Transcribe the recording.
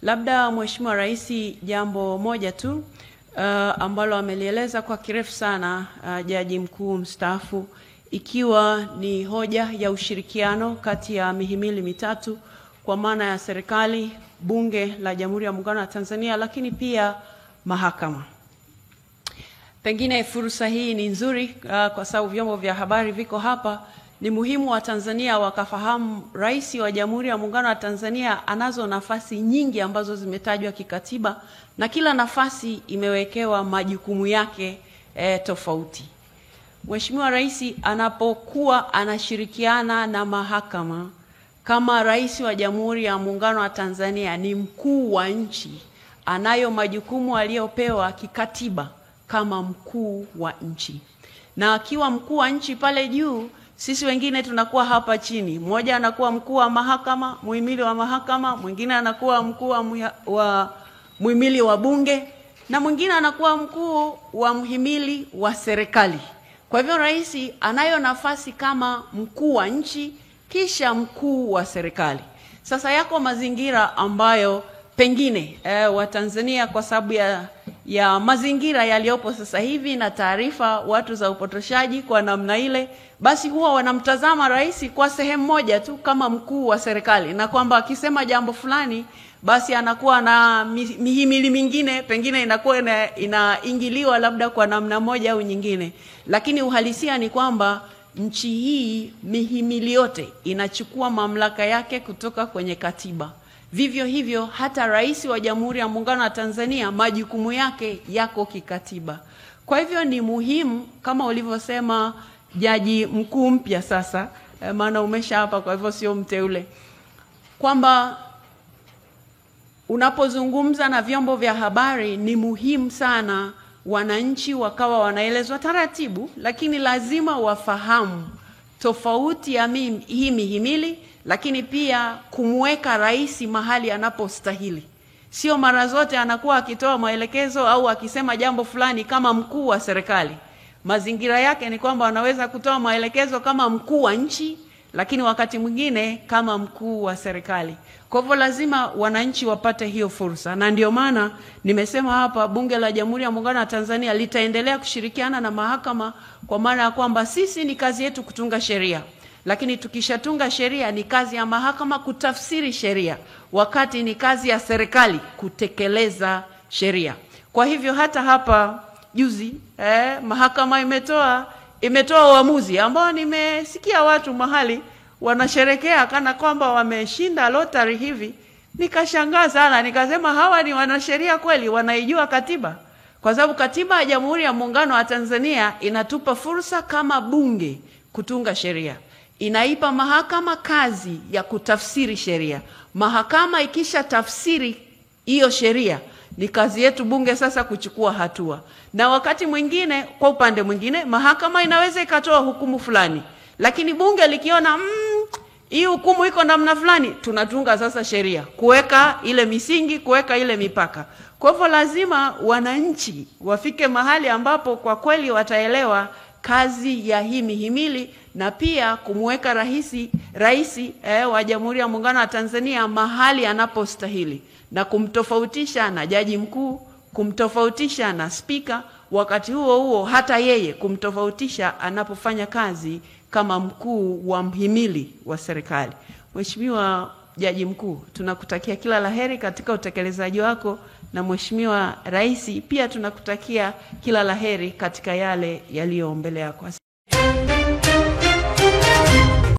Labda Mheshimiwa Rais, jambo moja tu ambalo amelieleza kwa kirefu sana Jaji Mkuu mstaafu, ikiwa ni hoja ya ushirikiano kati ya mihimili mitatu kwa maana ya serikali, Bunge la Jamhuri ya Muungano wa Tanzania, lakini pia mahakama. Pengine fursa hii ni nzuri kwa sababu vyombo vya habari viko hapa. Ni muhimu wa Tanzania wakafahamu Rais wa Jamhuri ya Muungano wa Tanzania anazo nafasi nyingi ambazo zimetajwa kikatiba, na kila nafasi imewekewa majukumu yake tofauti. Mheshimiwa Rais anapokuwa anashirikiana na mahakama kama Rais wa Jamhuri ya Muungano wa Tanzania, ni mkuu wa nchi, anayo majukumu aliyopewa kikatiba kama mkuu wa nchi. Na akiwa mkuu wa nchi pale juu, sisi wengine tunakuwa hapa chini. Mmoja anakuwa mkuu wa mahakama, muhimili wa mahakama, mwingine anakuwa mkuu wa muhimili wa bunge, na mwingine anakuwa mkuu wa muhimili wa serikali. Kwa hivyo Rais anayo nafasi kama mkuu wa nchi kisha mkuu wa serikali. Sasa yako mazingira ambayo pengine Watanzania kwa sababu ya mazingira yaliyopo sasa hivi na taarifa watu za upotoshaji kwa namna ile, basi huwa wanamtazama Rais kwa sehemu moja tu kama mkuu wa serikali, na kwamba akisema jambo fulani basi anakuwa na mihimili mingine pengine inakuwa inaingiliwa labda kwa namna moja au nyingine. Lakini uhalisia ni kwamba nchi hii mihimili yote inachukua mamlaka yake kutoka kwenye katiba. Vivyo hivyo hata Rais wa Jamhuri ya Muungano wa Tanzania majukumu yake yako kikatiba. Kwa hivyo ni muhimu kama ulivyosema Jaji Mkuu mpya sasa, maana umesha hapa kwa hivyo sio mteule, kwamba unapozungumza na vyombo vya habari ni muhimu sana wananchi wakawa wanaelezwa taratibu, lakini lazima wafahamu tofauti ya hii mihimili, lakini pia kumweka Rais mahali anapostahili. Sio mara zote anakuwa akitoa maelekezo au akisema jambo fulani kama mkuu wa serikali. Mazingira yake ni kwamba anaweza kutoa maelekezo kama mkuu wa nchi, lakini wakati mwingine kama mkuu wa serikali. Kwa hivyo lazima wananchi wapate hiyo fursa, na ndio maana nimesema hapa Bunge la Jamhuri ya Muungano wa Tanzania litaendelea kushirikiana na mahakama, kwa maana ya kwamba sisi ni kazi yetu kutunga sheria, lakini tukishatunga sheria ni kazi ya mahakama kutafsiri sheria, wakati ni kazi ya serikali kutekeleza sheria. Kwa hivyo hata hapa juzi mahakama imetoa uamuzi ambao nimesikia watu mahali wanasherekea kana kwamba wameshinda lottery hivi. Nikashangaa sana, nikasema hawa ni wanasheria kweli, wanaijua katiba? Kwa sababu katiba ya Jamhuri ya Muungano wa Tanzania inatupa fursa kama bunge kutunga sheria. Inaipa mahakama kazi ya kutafsiri sheria. Mahakama ikisha tafsiri hiyo sheria, ni kazi yetu bunge sasa kuchukua hatua. Na wakati mwingine, kwa upande mwingine, mahakama inaweza ikatoa hukumu fulani, lakini bunge likiona hii hukumu iko namna fulani, tunatunga sasa sheria kuweka ile misingi, kuweka ile mipaka. Kwa hivyo lazima wananchi wafike mahali ambapo kwa kweli wataelewa kazi ya hii mihimili, na pia kumweka Rais wa Jamhuri ya Muungano wa Tanzania mahali anapostahili, na kumtofautisha na Jaji Mkuu, kumtofautisha na Spika, wakati huo hata yeye kumtofautisha anapofanya kazi kama mkuu wa mhimili wa serikali. Mheshimiwa Jaji Mkuu, tunakutakia kila laheri katika utekelezaji wako, na Mheshimiwa Rais pia tunakutakia kila laheri katika yale yaliyo mbele yako.